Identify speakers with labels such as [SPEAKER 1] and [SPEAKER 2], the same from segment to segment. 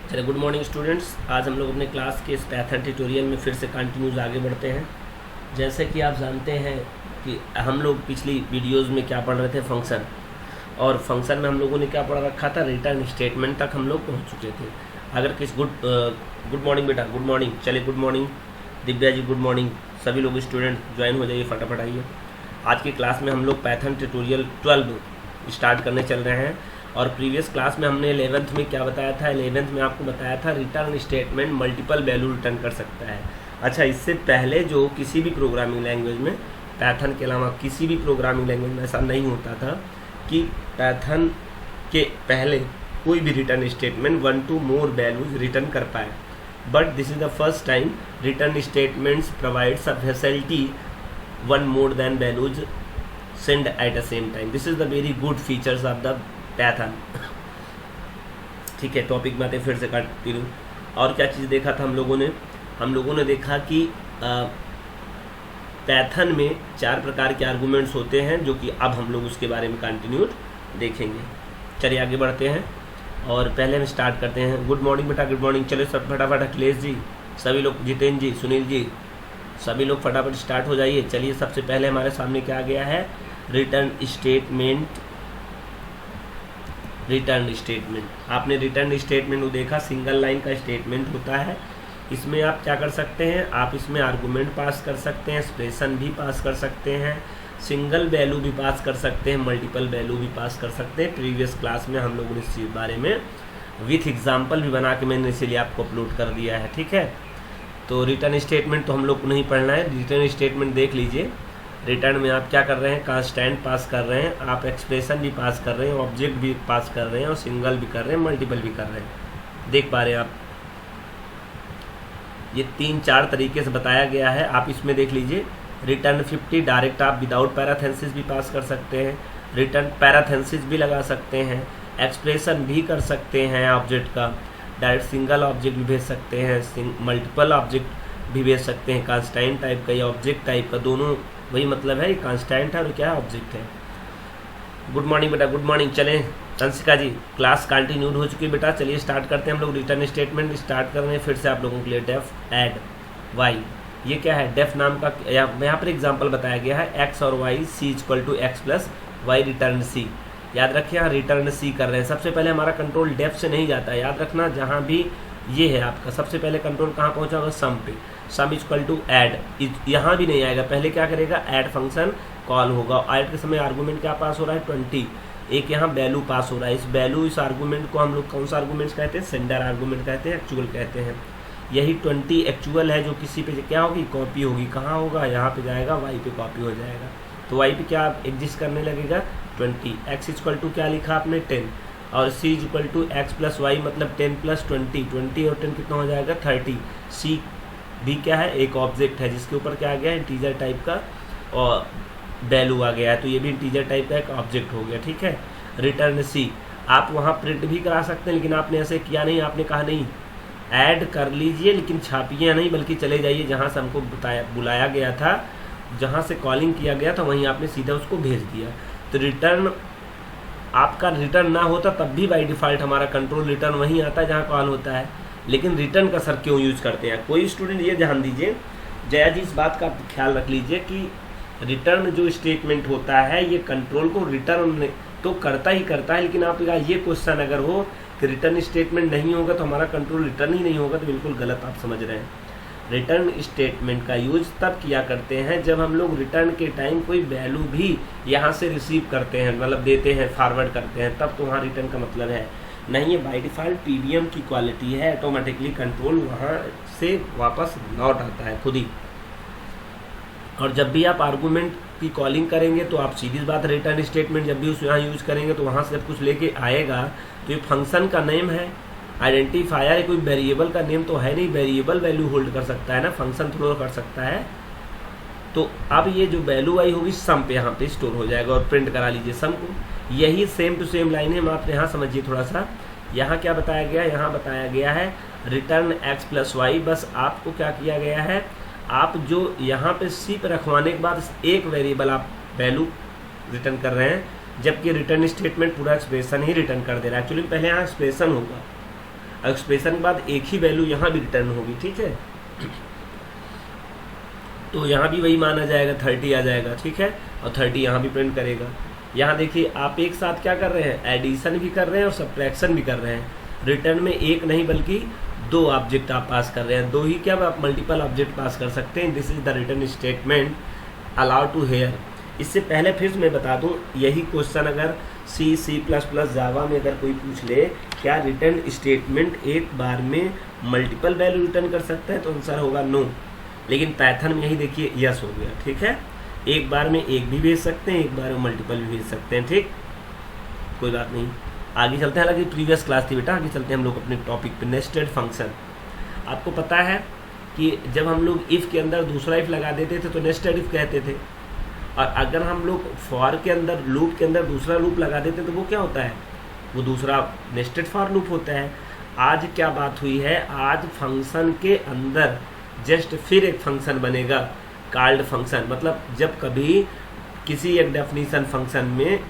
[SPEAKER 1] चलिए, good morning students. आज हम लोग अपने क्लास के इस पैथन ट्यूटोरियल में फिर से कंटिन्यूज आगे बढ़ते हैं। जैसे कि आप जानते हैं कि हम लोग पिछली वीडियोस में क्या पढ़ रहे थे, फंक्शन। और फंक्शन में हम लोगों ने क्या पढ़ रखा था, रिटर्न स्टेटमेंट तक हम लोग पहुंच चुके थे। अगर किस गुड मॉर्निंग बेटा, गुड मॉर्निंग। चलिए, good morning Divya ji, good morning. सभी लोग स्टूडेंट ज्वाइन हो जाइए, फटाफट आइए। आज की क्लास में हम लोग पैथन ट्यूटोरियल 12 स्टार्ट करने चल रहे हैं। और प्रीवियस क्लास में हमने 11th में क्या बताया था, 11th में आपको बताया था return statement multiple value return कर सकता है। अच्छा, इससे पहले जो किसी भी प्रोग्रामिंग लैंग्वेज में, पैथन के अलावा किसी भी प्रोग्रामिंग लैंग्वेज में ऐसा नहीं होता था कि पैथन के पहले कोई भी return statement 1 to more values return कर पाए। But this is the first time return statements provides a facility 1 more than values send at the same time. This is the very good features of the Python. ठीक है, topic में आते फिर से continue. और क्या चीज़ देखा था हम लोगों ने देखा कि पैथन में 4 प्रकार के आर्गूमेंट्स होते हैं, जो कि अब हम लोग उसके बारे में कंटिन्यू देखेंगे। चलिए आगे बढ़ते हैं और पहले हम स्टार्ट करते हैं। गुड मॉर्निंग बेटा, गुड मॉर्निंग। चलो सब फटाफट, अखिलेश जी, सभी लोग, जितेंद्र जी, सुनील जी, सभी लोग फटाफट स्टार्ट हो जाइए। चलिए, सबसे पहले हमारे सामने क्या आ गया है, रिटर्न स्टेटमेंट। आपने रिटर्न स्टेटमेंट को देखा, सिंगल लाइन का स्टेटमेंट होता है। इसमें आप क्या कर सकते हैं, आप इसमें आर्गूमेंट पास कर सकते हैं, एक्सप्रेशन भी पास कर सकते हैं, सिंगल वैल्यू भी पास कर सकते हैं, मल्टीपल वैल्यू भी पास कर सकते हैं। प्रीवियस क्लास में हम लोगों ने इस बारे में विथ एग्जाम्पल भी बना के मैंने इसीलिए आपको अपलोड कर दिया है। ठीक है, तो रिटर्न स्टेटमेंट तो हम लोग को नहीं पढ़ना है। रिटर्न स्टेटमेंट देख लीजिए। रिटर्न में आप क्या कर रहे हैं, कांस्टेंट पास कर रहे हैं, आप एक्सप्रेशन भी पास कर रहे हैं, ऑब्जेक्ट भी पास कर रहे हैं, और सिंगल भी कर रहे हैं, मल्टीपल भी कर रहे हैं। देख पा रहे हैं आप, ये 3-4 तरीके से बताया गया है। आप इसमें देख लीजिए, रिटर्न 50 डायरेक्ट आप विदाउट पैराथेंसिस भी पास कर सकते हैं, रिटर्न पैराथेंसिस भी लगा सकते हैं, एक्सप्रेशन भी कर सकते हैं ऑब्जेक्ट का, डायरेक्ट सिंगल ऑब्जेक्ट भी भेज सकते हैं, मल्टीपल ऑब्जेक्ट भी भेज सकते हैं, कांस्टेंट टाइप का या ऑब्जेक्ट टाइप का, दोनों वही मतलब है। कांस्टेंट है और क्या है, ऑब्जेक्ट है। गुड मॉर्निंग बेटा, गुड मॉर्निंग। चलें अंशिका जी, क्लास कंटिन्यूड हो चुकी है बेटा। चलिए स्टार्ट करते हैं हम लोग। रिटर्न स्टेटमेंट स्टार्ट कर रहे हैं फिर से आप लोगों के लिए। डेफ ऐड वाई, ये क्या है, डेफ नाम का यहाँ पर एग्जाम्पल बताया गया है। एक्स और y, c equal to x plus y return c. याद रखिए, यहाँ रिटर्न सी कर रहे हैं। सबसे पहले हमारा कंट्रोल डेफ से नहीं जाता है, याद रखना। जहाँ भी ये है आपका, सबसे पहले कंट्रोल कहाँ पहुँचा होगा, सम पे। सम इक्वल टू ऐड, यहाँ भी नहीं आएगा। पहले क्या करेगा, ऐड फंक्शन कॉल होगा। ऐड के समय आर्गूमेंट क्या पास हो रहा है, 20। एक यहाँ वैल्यू पास हो रहा है। इस आर्गूमेंट को हम लोग कौन सा आर्गूमेंट्स कहते हैं, सेंडर आर्गूमेंट कहते हैं, एक्चुअल कहते हैं। यही 20 एक्चुअल है, जो किसी पे क्या होगी, कॉपी होगी। कहाँ होगा, यहाँ पे जाएगा, वाई पे कॉपी हो जाएगा। तो वाई पे क्या एग्जिस्ट करने लगेगा, 20। एक्स इक्वल टू क्या लिखा आपने, 10। और c equal to x plus y, मतलब 10 प्लस 20। 20 और 10 कितना हो जाएगा, 30। सी भी क्या है, एक ऑब्जेक्ट है जिसके ऊपर क्या आ गया, इंटीजर टाइप का और वैल्यू आ गया है। तो ये भी इंटीजर टाइप का एक ऑब्जेक्ट हो गया। ठीक है, रिटर्न सी आप वहाँ प्रिंट भी करा सकते हैं, लेकिन आपने ऐसे किया नहीं। आपने कहा नहीं, ऐड कर लीजिए, लेकिन छापिए नहीं, बल्कि चले जाइए जहाँ से हमको बुलाया गया था, जहाँ से कॉलिंग किया गया था, वहीं आपने सीधा उसको भेज दिया। तो रिटर्न आपका रिटर्न ना होता तब भी बाई डिफ़ॉल्ट हमारा कंट्रोल रिटर्न वहीं आता है जहाँ कॉल होता है। लेकिन रिटर्न का सर क्यों यूज़ करते हैं, कोई स्टूडेंट ये ध्यान दीजिए, जया जी, इस बात का ख्याल रख लीजिए कि रिटर्न जो स्टेटमेंट होता है, ये कंट्रोल को रिटर्न तो करता ही करता है। लेकिन आप ये क्वेश्चन अगर हो कि रिटर्न स्टेटमेंट नहीं होगा तो हमारा कंट्रोल रिटर्न ही नहीं होगा, तो बिल्कुल गलत आप समझ रहे हैं। रिटर्न स्टेटमेंट का यूज तब किया करते हैं जब हम लोग रिटर्न के टाइम कोई वैल्यू भी यहाँ से रिसीव करते हैं, मतलब देते हैं, फॉरवर्ड करते हैं, तब तो वहाँ रिटर्न का मतलब है। नहीं, ये बाय डिफ़ॉल्ट पीवीएम की क्वालिटी है, ऑटोमेटिकली कंट्रोल वहाँ से वापस लौट आता है खुद ही। और जब भी आप आर्गूमेंट की कॉलिंग करेंगे तो आप सीधी बात, रिटर्न स्टेटमेंट जब भी उस यहाँ यूज़ करेंगे तो वहाँ से जब कुछ लेके आएगा तो ये फंक्शन का नेम है, आइडेंटिफायर है, कोई वेरिएबल का नेम तो है नहीं। वेरिएबल वैल्यू होल्ड कर सकता है ना, फंक्शन थोड़ा कर सकता है। तो अब ये जो वैल्यू आई होगी सम पे यहाँ पे स्टोर हो जाएगा, और प्रिंट करा लीजिए सम को। यही सेम टू सेम लाइन है। आप यहाँ समझिए थोड़ा सा, यहाँ क्या बताया गया, यहाँ बताया गया है रिटर्न एक्स प्लस वाई। बस आपको क्या किया गया है, आप जो यहाँ पे सी पे रखवाने के बाद एक वेरिएबल आप वैल्यू रिटर्न कर रहे हैं, जबकि रिटर्न स्टेटमेंट पूरा एक्सप्रेशन ही रिटर्न कर दे रहा है। एक्चुअली पहले यहाँ एक्सप्रेशन होगा, एक्सप्रेशन के बाद एक ही वैल्यू यहाँ भी रिटर्न होगी, ठीक है। तो यहाँ भी वही माना जाएगा, 30 आ जाएगा, ठीक है, और 30 यहाँ भी प्रिंट करेगा। यहाँ देखिए आप एक साथ क्या कर रहे हैं, एडिशन भी कर रहे हैं और सब्ट्रैक्शन भी कर रहे हैं। रिटर्न में एक नहीं बल्कि 2 ऑब्जेक्ट आप पास कर रहे हैं, 2 ही क्या आप मल्टीपल ऑब्जेक्ट पास कर सकते हैं। This is the return statement allow to here. इससे पहले फिर मैं बता दूं, यही क्वेश्चन अगर C++ जावा में अगर कोई पूछ ले क्या रिटर्न स्टेटमेंट एक बार में मल्टीपल वैल्यू रिटर्न कर सकता है, तो आंसर होगा नो। लेकिन पैथन में यही देखिए यस हो गया, ठीक है। एक बार में एक भी भेज सकते हैं, एक बार में मल्टीपल भी भेज सकते हैं, ठीक, कोई बात नहीं। आगे चलते हैं, हालांकि प्रीवियस क्लास थी बेटा, आगे चलते हैं हम लोग अपने टॉपिक पे, नेस्टेड फंक्शन। आपको पता है कि जब हम लोग इफ़ के अंदर दूसरा इफ़ लगा देते थे तो नेस्टेड इफ़ कहते थे, और अगर हम लोग फॉर के अंदर लूप के अंदर दूसरा लूप लगा देते हैं तो वो क्या होता है, वो दूसरा नेस्टेड फॉर लूप होता है। आज क्या बात हुई है, आज फंक्शन के अंदर जस्ट फिर एक फंक्शन बनेगा कॉल्ड फंक्शन। मतलब जब कभी किसी एक डेफिनीशन फंक्शन में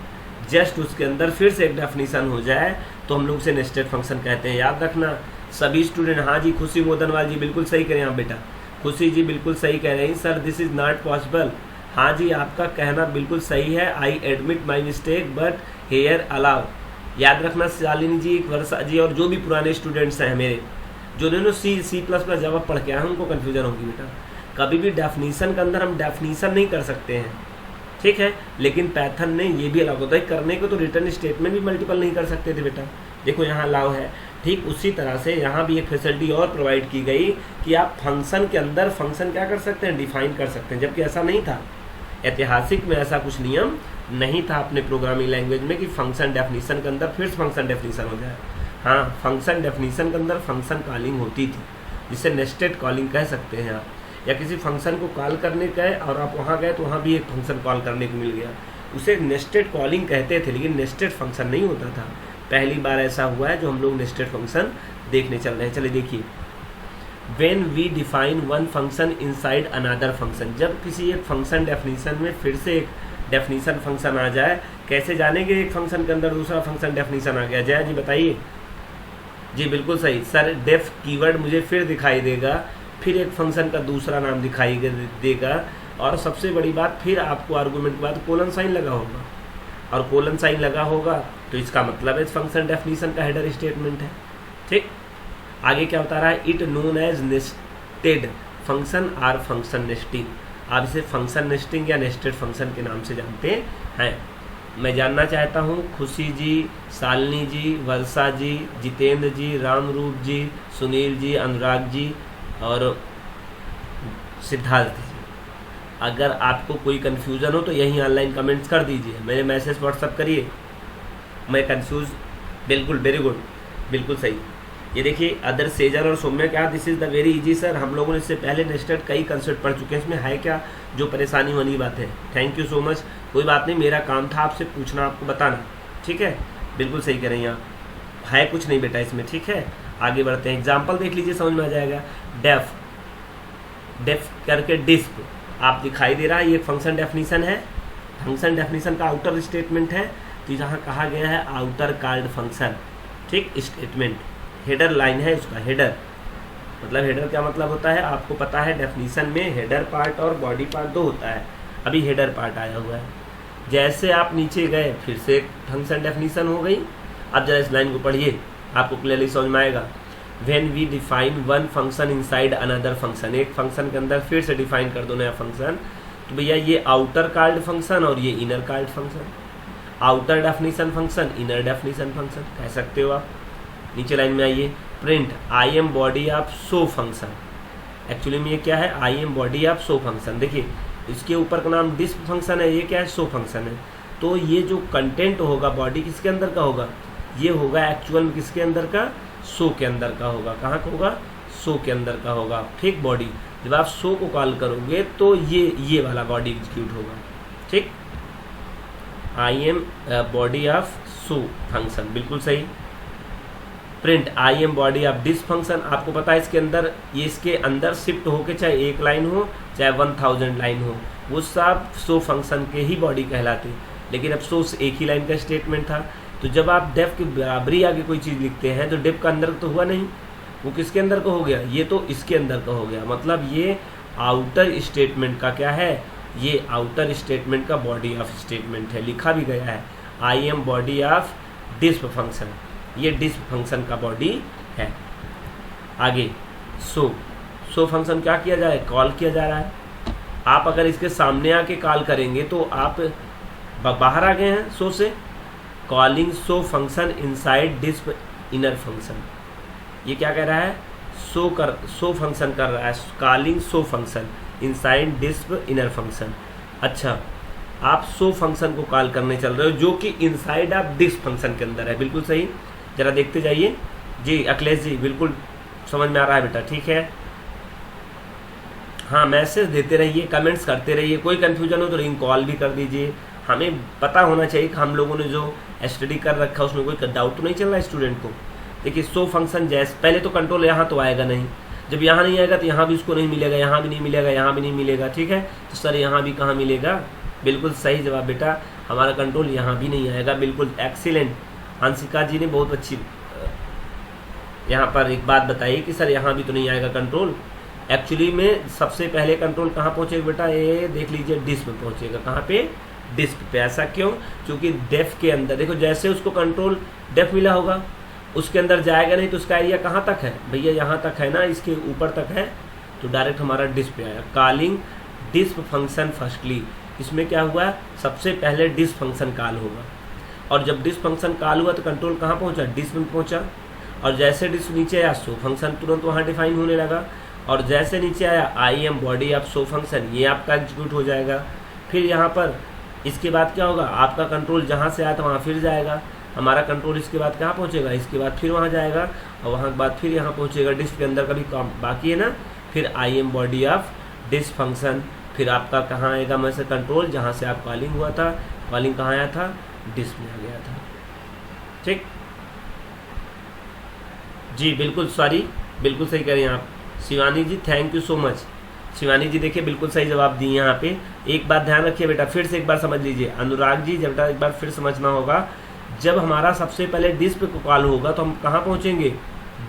[SPEAKER 1] जस्ट उसके अंदर फिर से एक डेफिनीशन हो जाए तो हम लोग उसे नेस्टेड फंक्शन कहते हैं। याद रखना सभी स्टूडेंट। हाँ जी, खुशी मोदनवाल जी बिल्कुल सही कह रहे हैं आप बेटा, खुशी जी बिल्कुल सही कह रहे हैं sir, this is not possible. हाँ जी, आपका कहना बिल्कुल सही है, I admit my mistake but here allow. याद रखना शालिनी जी, वर्षा जी और जो भी पुराने स्टूडेंट्स हैं मेरे, जो दोनों C++ जावा पढ़ के आए हैं, उनको कन्फ्यूजन होगी बेटा। कभी भी डेफिनीशन के अंदर हम डेफिनीशन नहीं कर सकते हैं, ठीक है, लेकिन पैथन ने ये भी अलाउ होता है करने को, तो रिटर्न स्टेटमेंट भी मल्टीपल नहीं कर सकते थे बेटा। देखो यहाँ अलाउ है, ठीक उसी तरह से यहाँ भी एक फैसिलिटी और प्रोवाइड की गई कि आप फंक्शन के अंदर फंक्शन क्या कर सकते हैं, डिफाइन कर सकते हैं, जबकि ऐसा नहीं था। ऐतिहासिक में ऐसा कुछ नियम नहीं था अपने प्रोग्रामिंग लैंग्वेज में कि फंक्शन डेफिनीशन के अंदर फिर फंक्शन डेफिनीशन हो जाए। हाँ, फंक्शन डेफिनीशन के अंदर फंक्शन कॉलिंग होती थी, जिसे नेस्टेड कॉलिंग कह सकते हैं आप। या किसी फंक्शन को कॉल करने गए और आप वहाँ गए तो वहाँ भी एक फंक्शन कॉल करने को मिल गया, उसे नेस्टेड कॉलिंग कहते थे, लेकिन नेस्टेड फंक्शन नहीं होता था। पहली बार ऐसा हुआ है जो हम लोग नेस्टेड फंक्शन देखने चल रहे हैं। चलिए देखिए, when we define one function inside another function, जब किसी एक फंक्शन डेफिनीशन में फिर से एक डेफिनीशन फंक्शन आ जाए, कैसे जानेंगे एक फंक्शन के अंदर दूसरा फंक्शन डेफिनीशन आ गया। जया जी बताइए। जी बिल्कुल सही सर, डेफ कीवर्ड मुझे फिर दिखाई देगा, फिर एक फंक्शन का दूसरा नाम दिखाई देगा, और सबसे बड़ी बात फिर आपको आर्गूमेंट के बाद कोलन साइन लगा होगा, और कोलन साइन लगा होगा तो इसका मतलब इस फंक्शन डेफिनीशन का हेडर स्टेटमेंट है, ठीक। आगे क्या बता रहा है, it known as nested function or function nesting. आप इसे फंक्शन नेस्टिंग या नेस्टेड फंक्शन के नाम से जानते हैं। मैं जानना चाहता हूँ खुशी जी, शालिनी जी, वर्षा जी, जितेंद्र जी, रामरूप जी, सुनील जी, अनुराग जी और सिद्धार्थ जी, अगर आपको कोई कन्फ्यूज़न हो तो यहीं ऑनलाइन कमेंट्स कर दीजिए, मेरे मैसेज व्हाट्सअप करिए। मैं कंफ्यूज, बिल्कुल वेरी गुड, बिल्कुल सही। ये देखिए अदर सेजर और सौम्या क्या, this is the very easy sir, हम लोगों ने इससे पहले नेस्टेड कई कंसेप्ट पढ़ चुके हैं, इसमें है क्या जो परेशानी वाली बात है। थैंक यू सो मच, कोई बात नहीं, मेरा काम था आपसे पूछना, आपको बताना, ठीक है, बिल्कुल सही कह रहे हैं आप, है कुछ नहीं बेटा इसमें, ठीक है। आगे बढ़ते हैं, एग्जाम्पल देख लीजिए, समझ में आ जाएगा। डेफ करके डिस्प आप दिखाई दे रहा है, ये फंक्शन डेफिनीशन है, फंक्शन डेफिनीशन का आउटर स्टेटमेंट है, तो यहाँ कहा गया है आउटर कॉल्ड फंक्शन, ठीक, स्टेटमेंट। हेडर लाइन है उसका, हेडर मतलब हेडर क्या मतलब होता है, आपको पता है डेफिनीशन में हेडर पार्ट और बॉडी पार्ट दो होता है, अभी हेडर पार्ट आया हुआ है। जैसे आप नीचे गए फिर से एक फंक्शन डेफिनीशन हो गई। अब जरा इस लाइन को पढ़िए, आपको क्लियरली समझ में आएगा। When we define one function inside another function, एक फंक्शन के अंदर फिर से डिफाइन कर दो नया फंक्शन, तो भैया ये आउटर कॉल्ड फंक्शन और ये inner called function, outer definition function, inner definition function कह सकते हो आप। नीचे लाइन में आइए, print I am body of so function, actually में ये क्या है, आई am body of so function. देखिए इसके ऊपर का नाम डिस्प फंक्शन है, ये क्या है, सो फंक्शन है। तो ये जो कंटेंट होगा बॉडी किसके अंदर का होगा, ये होगा एक्चुअल में किसके अंदर का, सो के अंदर का होगा। कहाँ का होगा, सो के अंदर का होगा, ठीक। बॉडी जब आप सो को कॉल करोगे तो ये वाला बॉडी एग्जीक्यूट होगा, ठीक। आई am body of so function, बिल्कुल सही। Print I am body of this function, आपको पता है इसके अंदर, ये इसके अंदर शिफ्ट होके चाहे एक लाइन हो चाहे 1000 लाइन हो, वो सब सो फंक्शन के ही बॉडी कहलाते। लेकिन अब सो एक ही लाइन का स्टेटमेंट था, तो जब आप डेफ की बराबरी आगे कोई चीज़ लिखते हैं तो डेफ का अंदर तो हुआ नहीं, वो किसके अंदर का हो गया, ये तो इसके अंदर का हो गया। मतलब ये आउटर स्टेटमेंट का क्या है, ये आउटर स्टेटमेंट का बॉडी ऑफ स्टेटमेंट है, लिखा भी गया है आई am body of disp function, ये डिस्प फंक्शन का बॉडी है। आगे सो फंक्शन क्या किया जा रहा है, कॉल किया जा रहा है। आप अगर इसके सामने आके कॉल करेंगे तो आप बाहर आ गए हैं सो से। कॉलिंग सो फंक्शन इनसाइड डिस्प इनर फंक्शन, ये क्या कह रहा है, सो फंक्शन कर रहा है, कॉलिंग सो फंक्शन इनसाइड डिस्प इनर फंक्शन। अच्छा, आप सो फंक्शन को कॉल करने चल रहे हो जो कि इनसाइड ऑफ डिस्प फंक्शन के अंदर है, बिल्कुल सही। जरा देखते जाइए जी, अखिलेश जी बिल्कुल समझ में आ रहा है बेटा, ठीक है। हाँ, मैसेज देते रहिए, कमेंट्स करते रहिए, कोई कन्फ्यूजन हो तो रिंग कॉल भी कर दीजिए। हमें पता होना चाहिए कि हम लोगों ने जो स्टडी कर रखा है उसमें कोई डाउट तो नहीं चल रहा है स्टूडेंट को। देखिए सो फंक्शन जैसे पहले तो कंट्रोल यहाँ तो आएगा नहीं, जब यहाँ नहीं आएगा तो यहाँ भी उसको नहीं मिलेगा, यहाँ भी नहीं मिलेगा, यहाँ भी नहीं मिलेगा, ठीक है। तो सर यहाँ भी कहाँ मिलेगा, बिल्कुल सही जवाब बेटा, हमारा कंट्रोल यहाँ भी नहीं आएगा, बिल्कुल एक्सीलेंट। हंसिका जी ने बहुत अच्छी यहाँ पर एक बात बताई कि सर यहाँ भी तो नहीं आएगा कंट्रोल। एक्चुअली में सबसे पहले कंट्रोल कहाँ पहुँचेगा बेटा, ये देख लीजिए डिस्प में पहुँचेगा। कहाँ पे, डिस्प पे। ऐसा क्यों, क्योंकि डेफ के अंदर देखो जैसे उसको कंट्रोल डेफ मिला होगा उसके अंदर जाएगा नहीं तो उसका एरिया कहाँ तक है भैया, यहाँ तक है ना, इसके ऊपर तक है, तो डायरेक्ट हमारा डिस्प पे आया। कॉलिंग डिस्प फंक्शन फर्स्टली, इसमें क्या हुआ, सबसे पहले डिस्प फंक्शन कॉल होगा, और जब डिस्प फंक्शन कॉल हुआ तो कंट्रोल कहाँ पहुँचा, डिस्प में पहुँचा, और जैसे डिस्प नीचे आया सो फंक्शन तुरंत वहाँ डिफाइन होने लगा, और जैसे नीचे आया आई am body of so function, ये आपका एग्जीक्यूट हो जाएगा। फिर यहाँ पर इसके बाद क्या होगा, आपका कंट्रोल जहाँ से आया था वहाँ फिर जाएगा, हमारा कंट्रोल इसके बाद कहाँ पहुँचेगा, इसके बाद फिर वहाँ जाएगा, और वहाँ के बाद फिर यहाँ पहुँचेगा। डिस्क के अंदर का भी काम बाकी है ना, फिर I am body of disk function, फिर आपका कहाँ आएगा मैसेज कंट्रोल, जहाँ से आप कॉलिंग हुआ था, कॉलिंग कहाँ आया था, डिस्क में आ गया था, ठीक जी, बिल्कुल सॉरी, बिल्कुल सही कह रहे हैं आप Shivani ji, thank you so much. Shivani ji देखिए बिल्कुल सही जवाब दिए यहाँ पे। एक बात ध्यान रखिए बेटा, फिर से एक बार समझ लीजिए, अनुराग जी बेटा एक बार फिर समझना होगा, जब हमारा सबसे पहले डिस्प को कॉल होगा तो हम कहाँ पहुँचेंगे,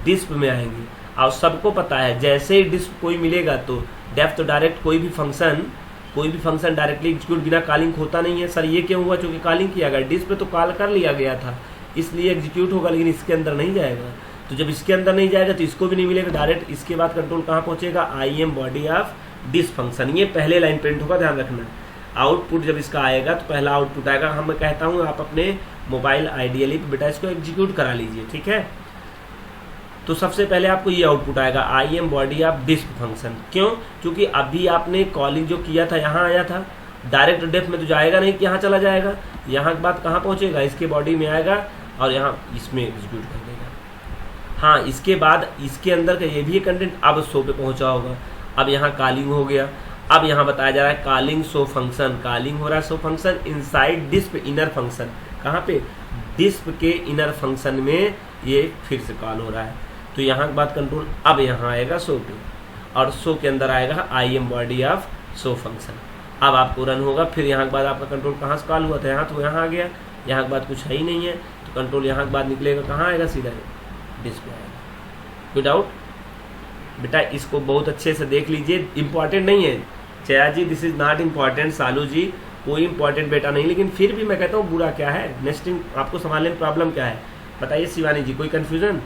[SPEAKER 1] डिस्प में आएंगे। और सबको पता है जैसे ही डिस्प कोई मिलेगा तो डेफ तो डायरेक्ट कोई भी फंक्शन डायरेक्टली एग्जीक्यूट बिना कॉलिंग होता नहीं है। सर ये क्यों हुआ, चूँकि कॉलिंग किया गया, डिस्प पे तो कॉल कर लिया गया था इसलिए एग्जीक्यूट होगा, लेकिन इसके अंदर नहीं जाएगा। तो जब इसके अंदर नहीं जाएगा तो इसको भी नहीं मिलेगा, डायरेक्ट इसके बाद कंट्रोल कहाँ पहुँचेगा, आई am body of disp function, ये पहले लाइन प्रिंट होगा, ध्यान रखना। आउटपुट जब इसका आएगा तो पहला आउटपुट आएगा, हम मैं कहता हूँ आप अपने मोबाइल आइडियली पे बेटा इसको एग्जीक्यूट करा लीजिए, ठीक है। तो सबसे पहले आपको ये आउटपुट आएगा, I am body of disp function. क्यों, क्योंकि अभी आपने कॉलिंग जो किया था यहाँ आया था, डायरेक्ट डेफ में तो जाएगा नहीं कि यहाँ चला जाएगा, यहाँ के बाद कहाँ पहुँचेगा, इसके बॉडी में आएगा और यहाँ इसमें एग्जीक्यूट कर देगा। हाँ, इसके बाद इसके अंदर का ये भी कंटेंट अब सो पे पहुँचा होगा, अब यहाँ कॉलिंग हो गया। अब यहाँ बताया जा रहा है कॉलिंग सो फंक्शन, कॉलिंग हो रहा है सो फंक्शन इनसाइड डिस्प इनर फंक्शन, कहाँ पे, डिस्प के इनर फंक्शन में ये फिर से कॉल हो रहा है। तो यहाँ के बाद कंट्रोल अब यहाँ आएगा सो पे, और सो के अंदर आएगा I am body of so function. अब आपको रन होगा, फिर यहाँ के बाद आपका कंट्रोल कहाँ से कॉल हुआ था, यहाँ तो यहाँ आ गया, यहाँ के बाद कुछ है ही नहीं है, तो कंट्रोल यहाँ के बाद निकलेगा कहाँ आएगा, सीधा डिस्प्ले आएगा। कोई डाउट बेटा, इसको बहुत अच्छे से देख लीजिए, इंपॉर्टेंट नहीं है जया जी, दिस इज नॉट इम्पॉर्टेंट, सालू जी कोई इंपॉर्टेंट बेटा नहीं, लेकिन फिर भी मैं कहता हूँ बुरा क्या है, नेस्टिंग आपको संभालने में प्रॉब्लम क्या है बताइए। शिवानी जी कोई कन्फ्यूजन,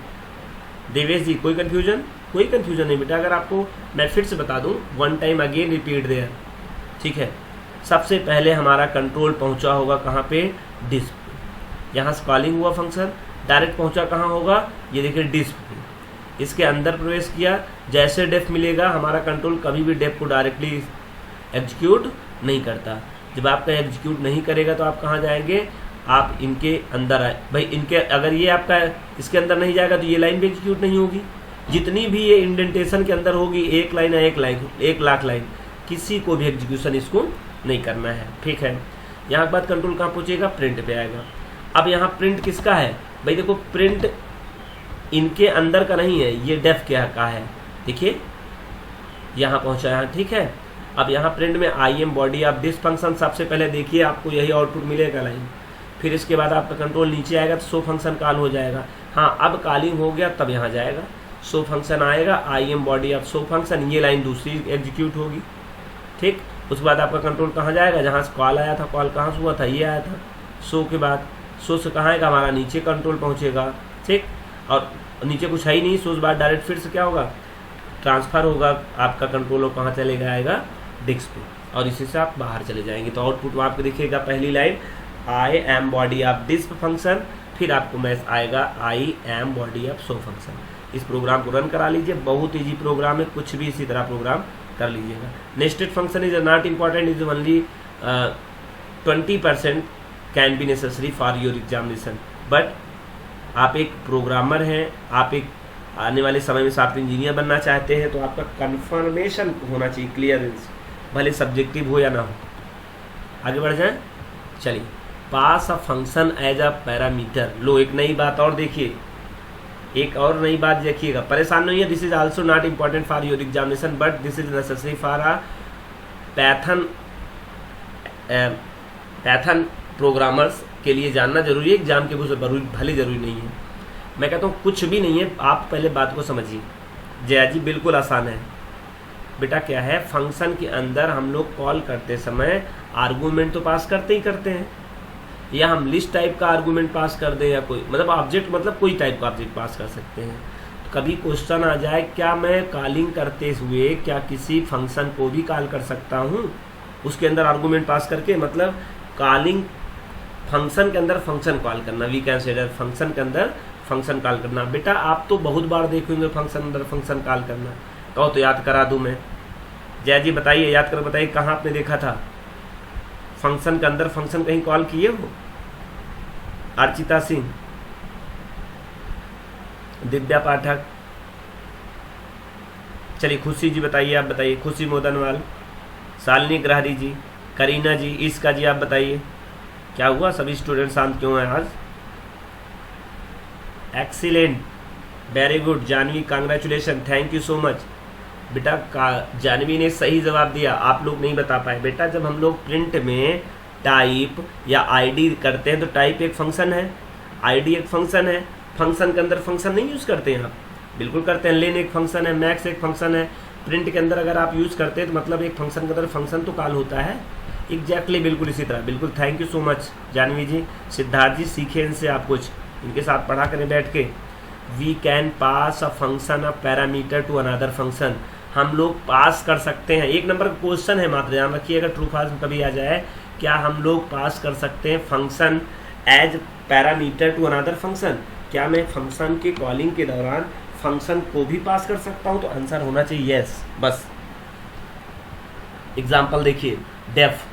[SPEAKER 1] देवेश जी कोई कन्फ्यूजन, कोई कन्फ्यूजन नहीं बेटा। अगर आपको मैं फिर से बता दूं, one time again repeat there, ठीक है। सबसे पहले हमारा कंट्रोल पहुंचा होगा कहाँ पे, डिस्प पे, यहाँ से कॉलिंग हुआ फंक्शन, डायरेक्ट पहुंचा कहाँ होगा, ये देखिए डिस्प पे, इसके अंदर प्रवेश किया, जैसे डेफ मिलेगा हमारा कंट्रोल कभी भी डेफ को डायरेक्टली एग्जीक्यूट नहीं करता। जब आपका एग्जीक्यूट नहीं करेगा तो आप कहाँ जाएंगे, आप इनके अंदर आए भाई, इनके अगर ये आपका इसके अंदर नहीं जाएगा तो ये लाइन भी एग्जीक्यूट नहीं होगी, जितनी भी ये इंडेंटेशन के अंदर होगी, एक लाइन है, एक लाख लाइन, किसी को भी एग्जीक्यूशन इसको नहीं करना है, ठीक है। यहाँ के बाद कंट्रोल कहाँ पहुँचेगा, प्रिंट पे आएगा। अब यहाँ प्रिंट किसका है भाई, देखो प्रिंट इनके अंदर का नहीं है, ये डेफ क्या का है, देखिए यहाँ पहुँचा है, ठीक है। अब यहाँ प्रिंट में आई am body of this function, सबसे पहले देखिए आपको यही आउटपुट मिलेगा लाइन, फिर इसके बाद आपका कंट्रोल नीचे आएगा तो शो फंक्शन कॉल हो जाएगा। हाँ, अब कॉलिंग हो गया तब यहाँ जाएगा, शो फंक्शन आएगा, I am body of show function, ये लाइन दूसरी एग्जीक्यूट होगी। ठीक, उसके बाद आपका कंट्रोल कहाँ जाएगा, जहाँ से कॉल आया था, कॉल कहाँ से हुआ था, ये आया था शो के बाद, शो से कहाँ आएगा, हमारा नीचे कंट्रोल पहुँचेगा। ठीक, और नीचे कुछ है ही नहीं, शो के बाद डायरेक्ट फिर से क्या होगा, ट्रांसफ़र होगा आपका कंट्रोल, और कहाँ चलेगा, आएगा डिस्क पे, और इसी से आप बाहर चले जाएंगे। तो आउटपुट में आपको देखिएगा पहली line I am body of disk function, फिर आपको मैसेज आएगा I am body of show function. इस प्रोग्राम को रन करा लीजिए, बहुत ईजी प्रोग्राम है, कुछ भी इसी तरह प्रोग्राम कर लीजिएगा। Nested function is not important, is only 20% can be necessary for your examination. But आप एक प्रोग्रामर हैं, आप एक आने वाले समय में सॉफ्टवेयर इंजीनियर बनना चाहते हैं, तो आपका कन्फर्मेशन होना चाहिए, क्लियरेंस, भले सब्जेक्टिव हो या ना हो। आगे बढ़ जाएं, चलिए। Pass a function as a parameter. लो, एक नई बात और देखिए, एक और नई बात देखिएगा, परेशान नहीं है। This is also not important for your examination but this is necessary for a Python programmers के लिए जानना जरूरी है, एग्जाम के भले जरूरी नहीं है। मैं कहता हूँ कुछ भी नहीं है, आप पहले बात को समझिए। जया जी बिल्कुल आसान है बेटा। क्या है, फंक्शन के अंदर हम लोग कॉल करते समय आर्गूमेंट तो पास करते ही करते हैं, या हम लिस्ट टाइप का आर्गूमेंट पास कर दें, या कोई मतलब ऑब्जेक्ट, मतलब कोई टाइप का ऑब्जेक्ट पास कर सकते हैं। कभी क्वेश्चन आ जाए, क्या मैं कॉलिंग करते हुए क्या किसी फंक्शन को भी कॉल कर सकता हूँ उसके अंदर आर्गूमेंट पास करके, मतलब कॉलिंग फंक्शन के अंदर फंक्शन कॉल करना, वी कंसीडर फंक्शन के अंदर फंक्शन कॉल करना। बेटा आप तो बहुत बार देखेंगे फंक्शन अंदर फंक्शन कॉल करना, तो याद करा दूं मैं। जय जी बताइए, याद कर बताइए, कहाँ आपने देखा था फंक्शन के अंदर फंक्शन कहीं कॉल किए हो? अर्चिता सिंह, दिव्या पाठक, चलिए खुशी जी बताइए, आप बताइए, खुशी मोदनवाल, शालिनी ग्रहरी जी, करीना जी, इसका जी आप बताइए क्या हुआ, सभी स्टूडेंट शांत क्यों हैं आज? Excellent, very good Janvi, congratulation, thank you so much बेटा। जानवी ने सही जवाब दिया, आप लोग नहीं बता पाए। बेटा जब हम लोग प्रिंट में टाइप या आईडी करते हैं तो टाइप एक फंक्शन है, आईडी एक फंक्शन है। फंक्शन के अंदर फंक्शन नहीं यूज़ करते हैं आप? बिल्कुल करते हैं। लेन एक फंक्शन है, मैक्स एक फंक्शन है। प्रिंट के अंदर अगर आप यूज़ करते हैं तो मतलब एक फंक्शन के अंदर फंक्शन तो कॉल होता है। एग्जैक्टली बिल्कुल इसी तरह, बिल्कुल। Thank you so much Janvi ji. Siddharth ji सीखे इनसे आप कुछ, इनके साथ पढ़ा करें बैठ के। We can pass a function a parameter to another function, हम लोग पास कर सकते हैं। एक नंबर का क्वेश्चन है, मात्र ध्यान रखिए, अगर ट्रू फॉल्स में कभी आ जाए, क्या हम लोग पास कर सकते हैं function as parameter to another function? क्या मैं फंक्शन के कॉलिंग के दौरान फंक्शन को भी पास कर सकता हूं? तो आंसर होना चाहिए यस, बस। एग्जाम्पल देखिए, डेफ,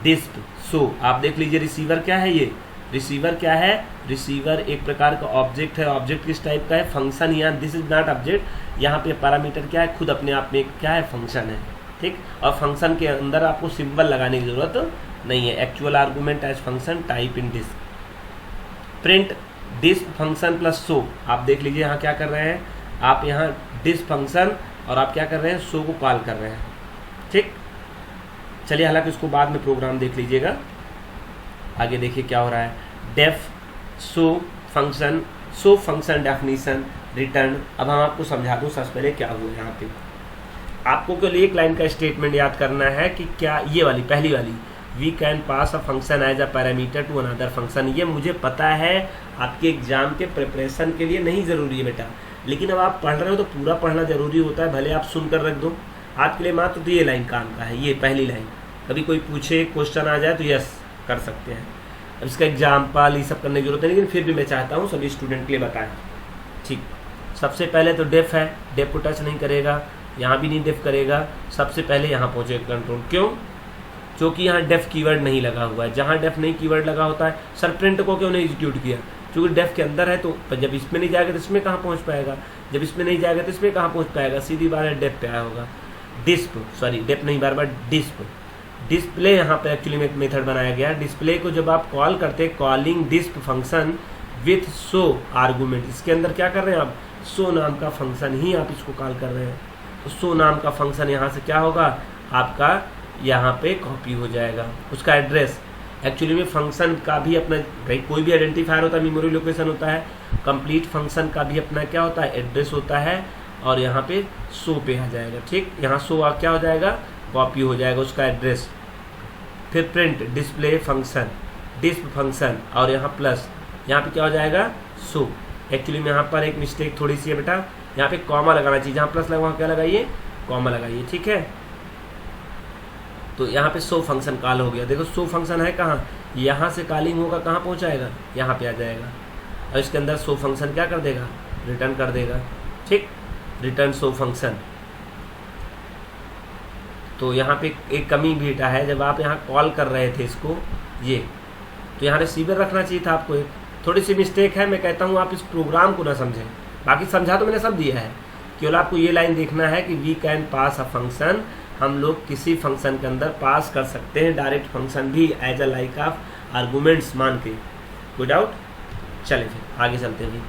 [SPEAKER 1] डिस्प, सो। आप देख लीजिए रिसीवर क्या है, ये रिसीवर क्या है? रिसीवर एक प्रकार का ऑब्जेक्ट है। ऑब्जेक्ट किस टाइप का है? फंक्शन। यहाँ दिस इज नॉट ऑब्जेक्ट, यहाँ पे पैरामीटर क्या है? खुद अपने आप में क्या है? फंक्शन है। ठीक, और फंक्शन के अंदर आपको सिंबल लगाने की जरूरत नहीं है। Actual argument as function type in disk. Print disp function plus show. आप देख लीजिए यहाँ क्या कर रहे हैं आप, यहाँ डिस्प फंक्शन और आप क्या कर रहे हैं? शो को कॉल कर रहे हैं। ठीक, चलिए, हालांकि उसको बाद में प्रोग्राम देख लीजिएगा। आगे देखिए क्या हो रहा है। Def show function, show function definition, return. अब हम आपको समझा दूं सबसे पहले क्या हुआ यहाँ पे। आपको केवल एक लाइन का स्टेटमेंट याद करना है कि क्या ये वाली पहली वाली, we can pass a function as a parameter to another function. ये मुझे पता है आपके एग्जाम के प्रिपरेशन के लिए नहीं ज़रूरी है बेटा, लेकिन अब आप पढ़ रहे हो तो पूरा पढ़ना जरूरी होता है। भले आप सुनकर रख दो, आज के लिए मात्र तो ये लाइन काम का है, ये पहली लाइन। कभी कोई पूछे, क्वेश्चन आ जाए तो यस कर सकते हैं। अब इसका एग्जाम्पल ये सब करने की जरूरत है, लेकिन फिर भी मैं चाहता हूँ सभी स्टूडेंट के लिए बताएं। ठीक, सबसे पहले तो डेफ है, डेफ को टच नहीं करेगा, यहाँ भी नहीं डेफ करेगा। सबसे पहले यहाँ पहुँचेगा कंट्रोल। क्यों? क्योंकि यहाँ डेफ कीवर्ड नहीं लगा हुआ है। जहाँ डेफ नहीं कीवर्ड लगा होता है, सर प्रिंट को क्यों नहीं एग्जीक्यूट किया? क्योंकि डेफ के अंदर है, तो जब इसमें नहीं जाएगा तो इसमें कहाँ पहुँच पाएगा? जब इसमें नहीं जाएगा तो इसमें कहाँ पहुँच पाएगा? सीधी बार डेफ पे आया होगा। डिस्प, सॉरी डेफ नहीं, बार बार डिस्प। डिस्प्ले यहाँ पे एक्चुअली में एक मेथड बनाया गया है। डिस्प्ले को जब आप कॉल करते हैं, calling disp function with show argument, इसके अंदर क्या कर रहे हैं आप? शो नाम का फंक्शन ही आप इसको कॉल कर रहे हैं। तो शो नाम का फंक्शन यहाँ से क्या होगा? आपका यहाँ पे कॉपी हो जाएगा। उसका एड्रेस एक्चुअली में फंक्शन का भी अपना, भाई कोई भी आइडेंटिफायर होता है, मेमोरी लोकेशन होता है, कंप्लीट फंक्शन का भी अपना क्या होता है, एड्रेस होता है, और यहाँ पे शो पे आ जाएगा। ठीक, यहाँ शो क्या हो जाएगा, कॉपी हो जाएगा उसका एड्रेस। फिर प्रिंट डिस्प्ले फंक्शन, डिस्प फंक्शन, और यहाँ प्लस, यहाँ पे क्या हो जाएगा, शो। एक्चुअली में यहाँ पर एक मिस्टेक थोड़ी सी है बेटा, यहाँ पे कॉमा लगाना चाहिए, जहाँ प्लस लगा वहाँ क्या लगाइए, कॉमा लगाइए। ठीक है, तो यहाँ पे शो फंक्शन कॉल हो गया। देखो शो फंक्शन है कहाँ, यहाँ से कॉलिंग होगा, कहाँ पहुँचाएगा, यहाँ पे आ जाएगा, और इसके अंदर शो फंक्शन क्या कर देगा, रिटर्न कर देगा। ठीक, रिटर्न शो फंक्शन। तो यहाँ पे एक कमी बेटा है, जब आप यहाँ कॉल कर रहे थे इसको, ये तो यहाँ रिसीवर रखना चाहिए था आपको। एक थोड़ी सी मिस्टेक है, मैं कहता हूँ आप इस प्रोग्राम को ना समझें, बाकी समझा तो मैंने सब दिया है, केवल आपको ये लाइन देखना है कि we can pass a function, हम लोग किसी फंक्शन के अंदर पास कर सकते हैं डायरेक्ट फंक्शन भी as a like of arguments मान के। कोई डाउट? चले फिर आगे चलते हैं।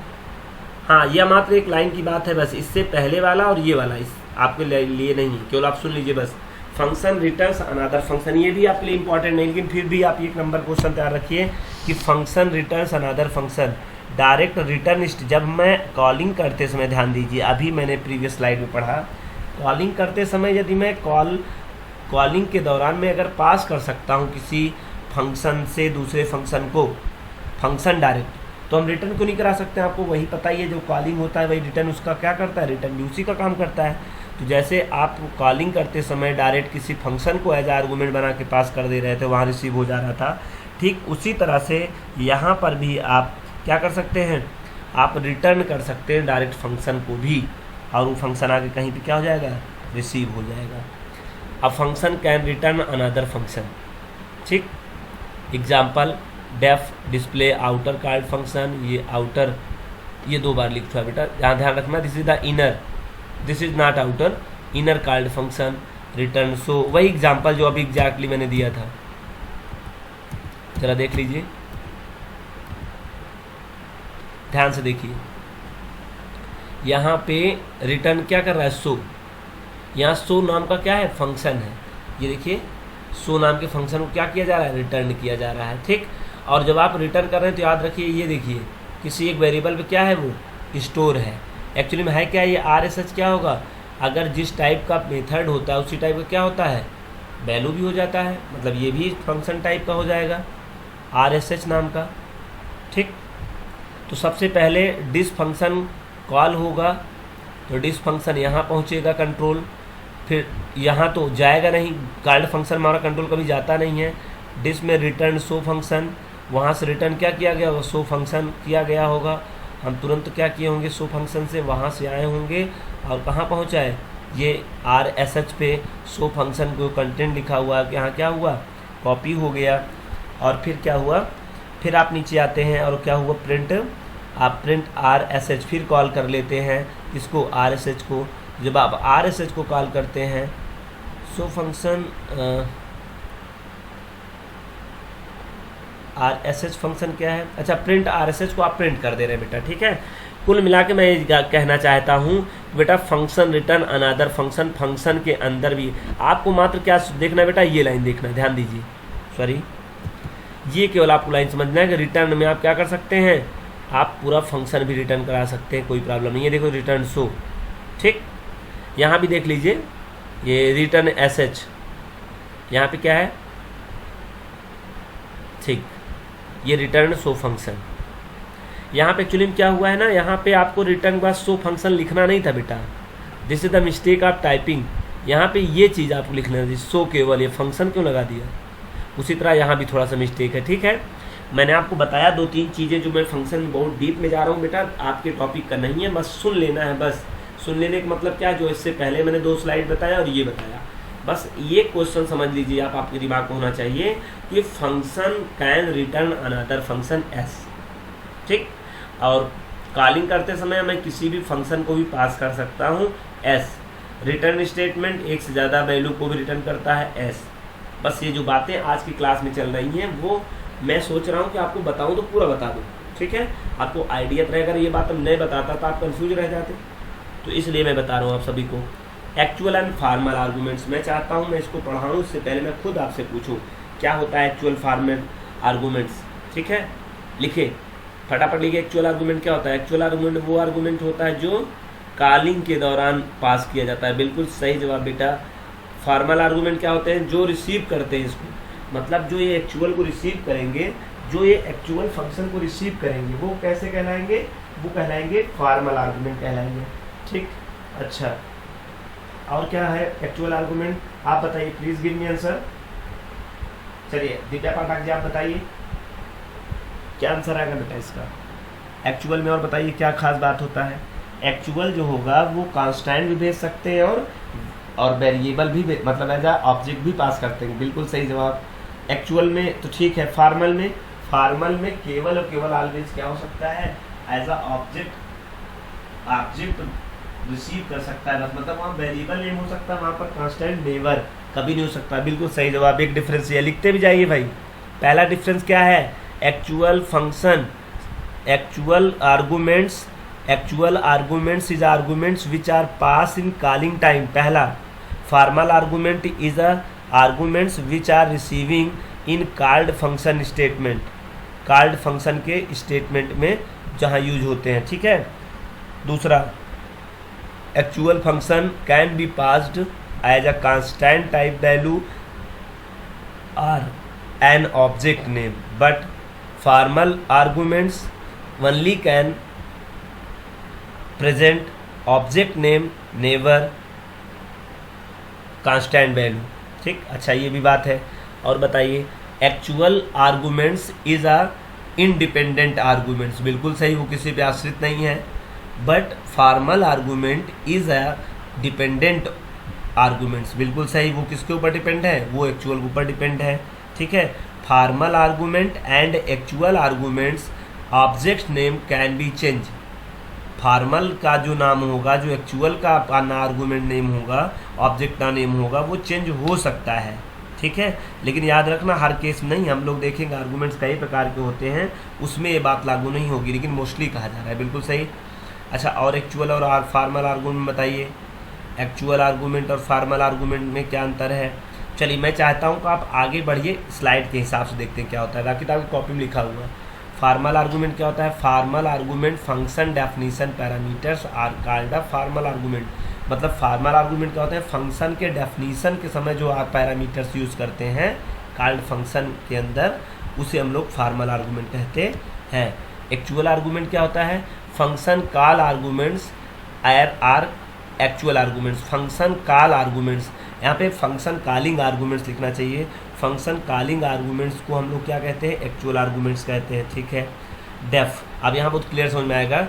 [SPEAKER 1] हाँ, यह मात्र एक लाइन की बात है बस, इससे पहले वाला और ये वाला इस आपके लिए नहीं है, केवल आप सुन लीजिए बस। फंक्शन रिटर्न्स अनदर फंक्शन, ये भी आपके लिए इंपॉर्टेंट नहीं, लेकिन फिर भी आप एक नंबर क्वेश्चन तैयार रखिए कि function returns another function direct return. जब मैं कॉलिंग करते समय, ध्यान दीजिए, अभी मैंने प्रीवियस स्लाइड में पढ़ा, कॉलिंग करते समय यदि मैं कॉलिंग के दौरान मैं अगर पास कर सकता हूँ किसी फंक्शन से दूसरे फंक्शन को फंक्शन डायरेक्ट, तो हम रिटर्न क्यों नहीं करा सकते हैं? आपको वही पता ही है, जो कॉलिंग होता है वही रिटर्न उसका क्या करता है, रिटर्न भी उसी का काम करता है। तो जैसे आप कॉलिंग करते समय डायरेक्ट किसी फंक्शन को एज आर्गूमेंट बना के पास कर दे रहे थे, वहाँ रिसीव हो जा रहा था, ठीक उसी तरह से यहाँ पर भी आप क्या कर सकते हैं, आप रिटर्न कर सकते हैं डायरेक्ट फंक्शन को भी, और वो फंक्शन आगे कहीं पे क्या हो जाएगा, रिसीव हो जाएगा। अब function can return another function. ठीक, example def display outer card function, ये आउटर ये 2 बार लिखा है बेटा, यहाँ ध्यान रखना, this is the inner, this is not outer, inner card function return show, वही एग्जाम्पल जो अभी एग्जैक्टली मैंने दिया था, जरा देख लीजिए, ध्यान से देखिए। यहाँ पे रिटर्न क्या कर रहा है, शो, यहाँ शो नाम का क्या है, फंक्शन है, ये देखिए शो नाम के फंक्शन को क्या किया जा रहा है, रिटर्न किया जा रहा है। ठीक, और जब आप रिटर्न कर रहे हैं तो याद रखिए, ये देखिए किसी एक वेरिएबल पे क्या है, वो स्टोर है। एक्चुअली में है क्या, ये RSH क्या होगा, अगर जिस टाइप का मेथड होता है उसी टाइप का क्या होता है, वैल्यू भी हो जाता है, मतलब ये भी फंक्शन टाइप का हो जाएगा RSH नाम का। ठीक, तो सबसे पहले डिस फंक्शन कॉल होगा, तो डिस फंक्शन यहाँ पहुँचेगा कंट्रोल, फिर यहाँ तो जाएगा नहीं, कार्ड फंक्शन हमारा कंट्रोल कभी जाता नहीं है। डिस में रिटर्न शो फंक्शन, वहाँ से रिटर्न क्या किया गया होगा, शो फंक्शन किया गया होगा, हम तुरंत क्या किए होंगे, शो फंक्शन से वहाँ से आए होंगे और कहाँ पहुँचा है, ये RSH पे शो फंक्शन को कंटेंट लिखा हुआ है, यहाँ क्या हुआ, कॉपी हो गया, और फिर क्या हुआ, फिर आप नीचे आते हैं और क्या हुआ, प्रिंट, आप प्रिंट RSH फिर कॉल कर लेते हैं इसको, RSH को। जब आप RSH को कॉल करते हैं, शो फंक्शन RSH फंक्शन क्या है, अच्छा प्रिंट RSH को आप प्रिंट कर दे रहे हैं बेटा। ठीक है, कुल मिला के मैं ये कहना चाहता हूँ बेटा, function return another function, function के अंदर भी आपको मात्र क्या देखना बेटा, ये लाइन देखना, ध्यान दीजिए, सॉरी ये केवल आपको लाइन समझना है कि रिटर्न में आप क्या कर सकते हैं, आप पूरा फंक्शन भी रिटर्न करा सकते हैं, कोई प्रॉब्लम नहीं है। देखो रिटर्न शो, ठीक, यहाँ भी देख लीजिए, ये रिटर्न SH, यहाँ पे क्या है, ठीक, ये रिटर्न शो फंक्शन। यहाँ पे एक्चुअली क्या हुआ है ना, यहाँ पे आपको रिटर्न के बाद शो फंक्शन लिखना नहीं था बेटा, this is the mistake of typing. यहाँ पे ये चीज़ आपको लिखना है, शो केवल, ये फंक्शन क्यों लगा दिया। उसी तरह यहाँ भी थोड़ा सा मिस्टेक है। ठीक है, मैंने आपको बताया 2-3 चीज़ें, जो मैं फंक्शन में बहुत डीप में जा रहा हूँ बेटा, आपके टॉपिक का नहीं है, बस सुन लेना है। बस सुन लेने का मतलब क्या, जो इससे पहले मैंने 2 स्लाइड बताया और ये बताया, बस ये क्वेश्चन समझ लीजिए आप, आपके दिमाग को होना चाहिए कि function can return another function S। ठीक, और कॉलिंग करते समय मैं किसी भी फंक्शन को भी पास कर सकता हूँ S। रिटर्न स्टेटमेंट एक से ज़्यादा वैल्यू को भी रिटर्न करता है S। बस ये जो बातें आज की क्लास में चल रही हैं, वो मैं सोच रहा हूँ कि आपको बताऊँ तो पूरा बता दूँ। ठीक है, आपको आइडिया तो अगर ये बात हम नहीं बताता तो आप कंफ्यूज रह जाते, तो इसलिए मैं बता रहा हूँ आप सभी को। एक्चुअल एंड फॉर्मल आर्गूमेंट्स मैं चाहता हूँ मैं इसको पढ़ाऊँ, इससे पहले मैं खुद आपसे पूछूँ क्या होता है एक्चुअल आर्गूमेंट्स। ठीक है, लिखे फटाफट लिखे। एक्चुअल आर्गूमेंट क्या होता है? एक्चुअल आर्गूमेंट वो आर्गूमेंट होता है जो कॉलिंग के दौरान पास किया जाता है। बिल्कुल सही जवाब बेटा। फॉर्मल आर्गूमेंट क्या होते हैं? जो रिसीव करते हैं इसको, मतलब जो ये एक्चुअल को रिसीव करेंगे, जो ये एक्चुअल फंक्शन को रिसीव करेंगे, वो कैसे कहलाएंगे? वो कहलाएंगे फॉर्मल आर्गूमेंट कहलाएंगे। ठीक, अच्छा और क्या है एक्चुअल आर्गूमेंट? आप बताइए, प्लीज गिव मी आंसर। चलिए दिव्या पाठक जी आप बताइए क्या आंसर आएगा बेटा इसका एक्चुअल में, और बताइए क्या खास बात होता है। एक्चुअल जो होगा वो कांस्टेंट भी भेज सकते हैं और वेरिएबल भी, मतलब एज ऑब्जेक्ट भी पास करते हैं। बिल्कुल सही जवाब। एक्चुअल में तो ठीक है। फॉर्मल में केवल और केवल ऑलवेज क्या हो सकता है? एज ऑब्जेक्ट रिसीव कर सकता है, मतलब वहाँ वेरिएबल नेम हो सकता है, वहाँ पर कांस्टेंट नेवर कभी नहीं हो सकता। बिल्कुल सही जवाब। एक डिफरेंस ये लिखते भी जाइए भाई। पहला डिफरेंस क्या है? Actual function, actual arguments is arguments which are pass in calling time. पहला formal argument is arguments which are receiving in called function statement, called function के स्टेटमेंट में जहाँ यूज होते हैं। ठीक है। दूसरा, actual function can be passed as a constant type value or an object name, but formal arguments only can present object name, never constant value. ठीक, अच्छा ये भी बात है। और बताइए, actual arguments is a independent arguments. बिल्कुल सही, वो किसी पे आश्रित नहीं है। But formal argument is a dependent arguments. बिल्कुल सही, वो किसके ऊपर डिपेंड है? वो एक्चुअल के ऊपर डिपेंड है। ठीक है। Formal argument and actual arguments object name can be change. Formal का जो नाम होगा, जो एक्चुअल का आर्गूमेंट नेम होगा, ऑब्जेक्ट का नेम होगा, वो चेंज हो सकता है। ठीक है, लेकिन याद रखना हर केस नहीं। हम लोग देखेंगे आर्गूमेंट्स कई प्रकार के होते हैं, उसमें ये बात लागू नहीं होगी, लेकिन मोस्टली कहा जा रहा है। बिल्कुल सही। अच्छा, और एक्चुअल और फॉर्मल आर्गूमेंट बताइए। एक्चुअल आर्गूमेंट और फॉर्मल आर्गूमेंट में क्या अंतर है? चलिए मैं चाहता हूँ कि आप आगे बढ़िए, स्लाइड के हिसाब से देखते हैं क्या होता है। बाकी तो आपकी कॉपी में लिखा हुआ है। फॉर्मल आर्गूमेंट क्या होता है? Formal argument function definition parameters are called a formal argument. मतलब फॉर्मल आर्गूमेंट क्या होता है? फंक्शन के डेफिनेशन के समय जो आप पैरामीटर्स यूज़ करते हैं कॉल्ड फंक्शन के अंदर, उसे हम लोग फॉर्मल आर्गूमेंट कहते हैं। एक्चुअल आर्गूमेंट क्या होता है? Function call arguments are actual arguments. Function call arguments, यहाँ पे फंक्शन कॉलिंग आर्गूमेंट्स लिखना चाहिए। फंक्शन कॉलिंग आर्गूमेंट्स को हम लोग क्या कहते हैं? एक्चुअल आर्गूमेंट्स कहते हैं। ठीक है। डेफ, अब यहाँ बहुत क्लियर समझ में आएगा।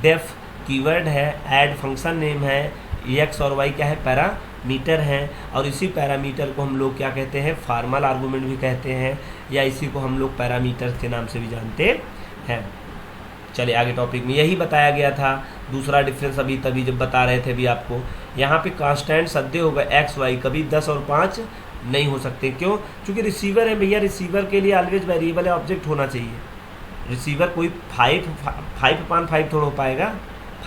[SPEAKER 1] डेफ कीवर्ड है, ऐड फंक्शन नेम है, एक्स और वाई क्या है? पैरामीटर हैं, और इसी पैरामीटर को हम लोग क्या कहते हैं? फॉर्मल आर्गूमेंट भी कहते हैं, या इसी को हम लोग पैरामीटर के नाम से भी जानते हैं। चलिए आगे टॉपिक में यही बताया गया था। दूसरा डिफरेंस अभी तभी जब बता रहे थे अभी आपको, यहाँ पे कांस्टेंट सद्य होगा एक्स वाई, कभी 10 और 5 नहीं हो सकते। क्यों? क्योंकि रिसीवर है भैया, रिसीवर के लिए ऑलवेज वेरिएबल है, ऑब्जेक्ट होना चाहिए। रिसीवर कोई 5 थोड़ा हो पाएगा,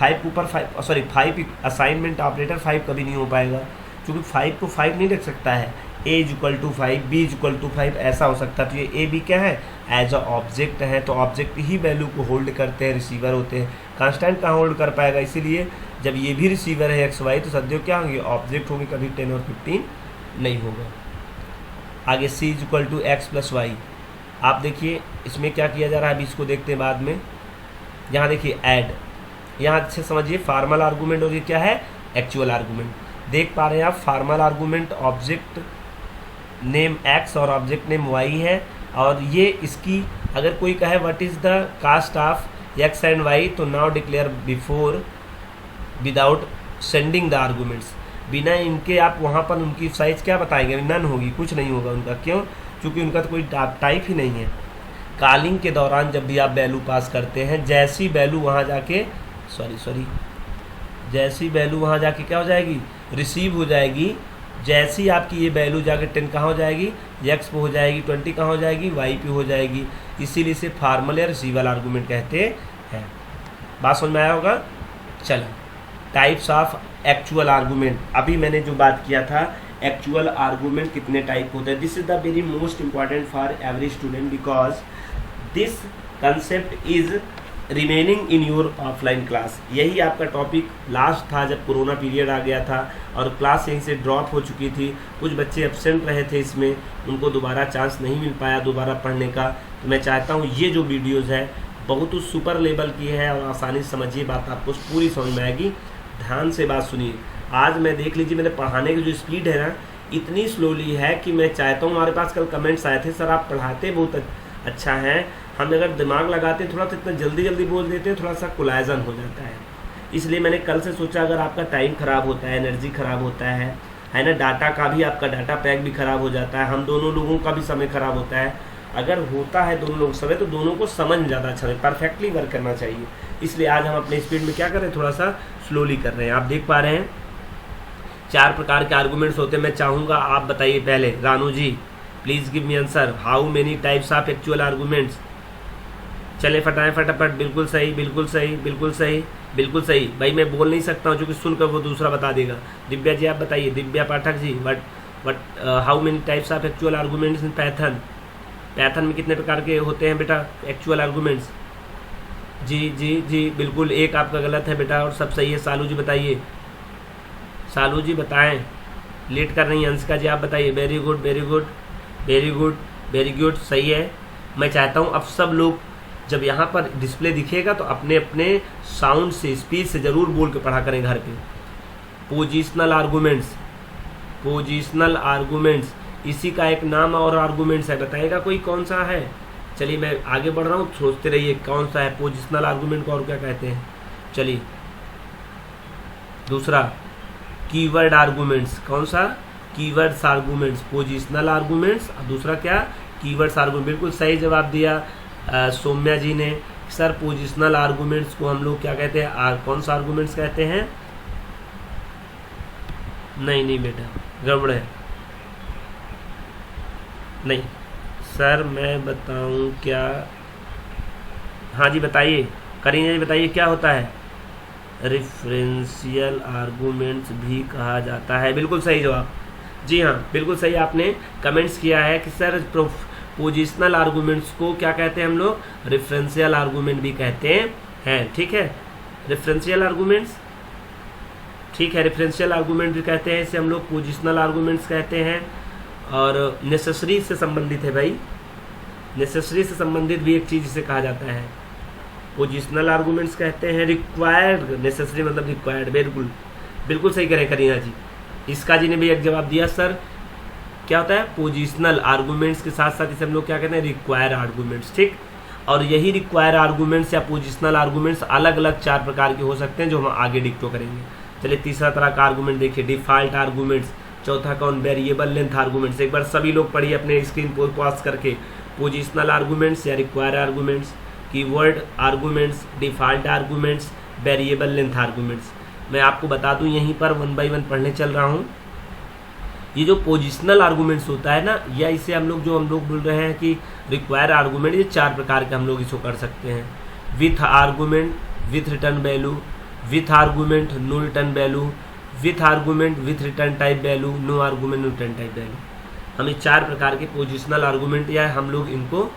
[SPEAKER 1] 5 के ऊपर 5 असाइनमेंट ऑपरेटर 5 कभी नहीं हो पाएगा, क्योंकि 5 को 5 नहीं रख सकता है। a = 5, b = 5 ऐसा हो सकता है। तो ये a b क्या है? एज अ ऑब्जेक्ट है, तो ऑब्जेक्ट ही वैल्यू को होल्ड करते हैं, रिसीवर होते हैं। कांस्टेंट कहाँ होल्ड कर पाएगा? इसीलिए जब ये भी रिसीवर है एक्स वाई, तो सद्य क्या होंगे? ऑब्जेक्ट होंगे, कभी 10 और 15 नहीं होगा। आगे c = x + y। आप देखिए इसमें क्या किया जा रहा है, अभी इसको देखते हैं बाद में। यहाँ देखिए ऐड, यहाँ अच्छे समझिए, फॉर्मल आर्गूमेंट और ये क्या है? Actual argument. देख पा रहे हैं आप, formal argument object name x और ऑब्जेक्ट नेम y है, और ये इसकी अगर कोई कहे what is the cast of x and y, तो now declare before without sending the arguments. बिना इनके आप वहाँ पर उनकी साइज क्या बताएंगे? नन होगी, कुछ नहीं होगा उनका। क्यों? क्योंकि उनका तो कोई टाइप ही नहीं है। कॉलिंग के दौरान जब भी आप वैल्यू पास करते हैं, जैसी वैल्यू वहाँ जाके जैसी वैल्यू वहाँ जाके क्या हो जाएगी? रिसीव हो जाएगी। जैसी आपकी ये वैल्यू जाके 10 कहाँ हो जाएगी? एक्स पे हो जाएगी। 20 कहाँ हो जाएगी? वाई पे हो जाएगी। इसीलिए इसे फॉर्मल या रिसीवल आर्गूमेंट कहते हैं। बात समझ में आया होगा? चलो, टाइप्स ऑफ एक्चुअल आर्गूमेंट। अभी मैंने जो बात किया था एक्चुअल आर्गूमेंट कितने टाइप होते हैं। This is the very most important for every student because this concept is remaining in your offline class. यही आपका टॉपिक लास्ट था जब कोरोना पीरियड आ गया था और क्लास यहीं से ड्रॉप हो चुकी थी, कुछ बच्चे एब्सेंट रहे थे, इसमें उनको दोबारा चांस नहीं मिल पाया दोबारा पढ़ने का। तो मैं चाहता हूँ ये जो वीडियोज़ है बहुत ही सुपर लेवल की है और आसानी से समझिए, बात आपको पूरी समझ में आएगी। ध्यान से बात सुनिए। आज मैं देख लीजिए मेरे पढ़ाने की जो स्पीड है ना इतनी स्लोली है कि मैं चाहता हूँ, हमारे पास कल कमेंट्स आए थे सर आप पढ़ाते बहुत अच्छा है, हम अगर दिमाग लगाते हैं थोड़ा तो इतना जल्दी जल्दी बोल देते हैं, थोड़ा सा कोलाइजन हो जाता है। इसलिए मैंने कल से सोचा अगर आपका टाइम ख़राब होता है, एनर्जी ख़राब होता है ना, डाटा का भी आपका डाटा पैक भी ख़राब हो जाता है, हम दोनों लोगों का भी समय ख़राब होता है। अगर होता है दोनों लोग समय तो दोनों को समझ ज़्यादा अच्छा है, परफेक्टली वर्क करना चाहिए। इसलिए आज हम अपने स्पीड में क्या कर रहे हैं, थोड़ा सा स्लोली कर रहे हैं। आप देख पा रहे हैं 4 प्रकार के आर्गूमेंट्स होते हैं। मैं चाहूँगा आप बताइए पहले, Ranu ji please give me answer, how many types of actual arguments. चले फटाएं फटाफट, बिल्कुल सही बिल्कुल सही बिल्कुल सही बिल्कुल सही। भाई मैं बोल नहीं सकता हूँ क्योंकि सुनकर वो दूसरा बता देगा। दिव्या जी आप बताइए, Divya Pathak ji, but how many types of actual arguments in Python. Python में कितने प्रकार के होते हैं बेटा एक्चुअल आर्गूमेंट्स। जी जी जी बिल्कुल, एक आपका गलत है बेटा और सब सही है। सालू जी बताइए, सालू जी बताएं, लेट कर रही हैं। अंशिका जी आप बताइए, very good very good very good very good, सही है। मैं चाहता हूँ अब सब लोग जब यहाँ पर डिस्प्ले दिखेगा तो अपने अपने साउंड से स्पीड से ज़रूर बोल के पढ़ा करें घर पे। पोजिशनल आर्गूमेंट्स, पोजिशनल आर्गूमेंट्स, इसी का एक नाम और आर्गूमेंट्स है, बताएगा कोई कौन सा है। चलिए मैं आगे बढ़ रहा हूँ, सोचते रहिए कौन सा है पोजिशनल आर्गूमेंट को और क्या कहते हैं। चलिए दूसरा कीवर्ड आर्गूमेंट्स, कौन सा, कीवर्ड्स आर्गूमेंट्स, पोजिशनल आर्गूमेंट्स। दूसरा क्या, कीवर्ड्स आर्गूमेंट। बिल्कुल सही जवाब दिया सौम्या जी ने। सर पोजिशनल आर्गूमेंट्स को हम लोग क्या कहते हैं, कौन सा आर्गूमेंट्स कहते हैं। नहीं नहीं बेटा गड़बड़ है, नहीं सर मैं बताऊं क्या। हाँ जी बताइए, करीना जी बताइए क्या होता है। रेफरेंशियल आर्गूमेंट्स भी कहा जाता है, बिल्कुल सही जवाब। जी हाँ बिल्कुल सही, आपने कमेंट्स किया है कि सर पोजिशनल आर्गूमेंट्स को क्या कहते हैं हम लोग, रेफरेंशियल आर्गूमेंट भी कहते हैं। ठीक है, रेफरेंशियल आर्गूमेंट्स, ठीक है, रेफरेंशियल आर्गूमेंट भी कहते हैं, इसे हम लोग पोजिशनल आर्गूमेंट्स कहते हैं। और नेसेसरी से संबंधित है भाई, नेसेसरी से संबंधित भी एक चीज़ इसे कहा जाता है, पोजिशनल आर्गूमेंट्स कहते हैं। रिक्वायर्ड, नेसेसरी मतलब रिक्वायर्ड, बिल्कुल बिल्कुल सही करें करीना जी। इसका जी ने भी एक जवाब दिया सर, क्या होता है पोजिशनल आर्गूमेंट्स के साथ साथ इसे हम लोग क्या कहते हैं, रिक्वायर आर्गूमेंट्स। ठीक, और यही रिक्वायर आर्गूमेंट्स या पोजिशनल आर्गूमेंट्स अलग अलग 4 प्रकार के हो सकते हैं जो हम आगे डिक्टो करेंगे। चलिए तीसरा तरह का आर्गूमेंट देखिए, डिफॉल्ट आर्गूमेंट्स। चौथा कौन, वेरिएबल लेंथ आर्गूमेंट्स। एक बार सभी लोग पढ़िए अपने स्क्रीन पर पॉज करके, पोजिशनल आर्गूमेंट्स या require arguments, keyword arguments, default arguments, variable length arguments. मैं आपको बता दूं यहीं पर 1 बाय 1 पढ़ने चल रहा हूं। ये जो पोजिशनल आर्गूमेंट्स होता है ना, या इसे हम लोग बोल रहे हैं कि रिक्वायर आर्गूमेंट, ये 4 प्रकार के हम लोग इसको कर सकते हैं। With argument with return value, with argument no return value, with argument with return type value, no argument no return type value. हम ये 4 प्रकार के पोजिशनल आर्गूमेंट या हम लोग इनको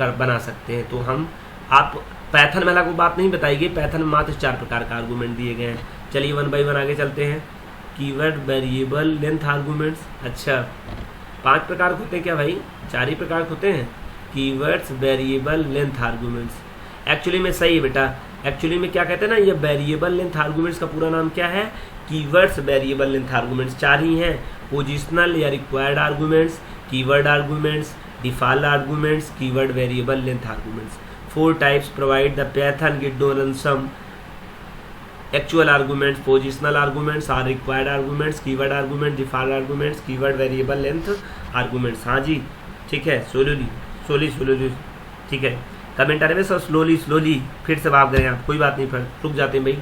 [SPEAKER 1] बना सकते हैं। तो हम आप पैथन वाला को बात नहीं बताइए, पैथन में मात्र 4 प्रकार का आर्गूमेंट दिए गए हैं। चलिए 1 बाय 1 आगे चलते हैं। कीवर्ड वेरिएबल लेंथ आर्गूमेंट्स, अच्छा 5 प्रकार के होते हैं क्या भाई, 4 ही प्रकार के होते हैं। Keywords variable length arguments, actually में सही है बेटा। एक्चुअली में क्या कहते हैं ना, ये वेरिएबल लेंथ आर्गूमेंट्स का पूरा नाम क्या है, कीवर्ड्स वेरिएबल लेंथ आर्गूमेंट्स। 4 ही हैं, पोजिशनल या required arguments, keyword arguments, default arguments, keyword variable length arguments. 4 types provide the Python given and some actual arguments, positional arguments are required arguments, keyword argument, default arguments, keyword variable length arguments। हाँ जी ठीक है, slowly ठीक है। Comment आ रहे हैं sir slowly, फिर से भाग गए आप, कोई बात नहीं, फिर रुक जाते हैं भाई।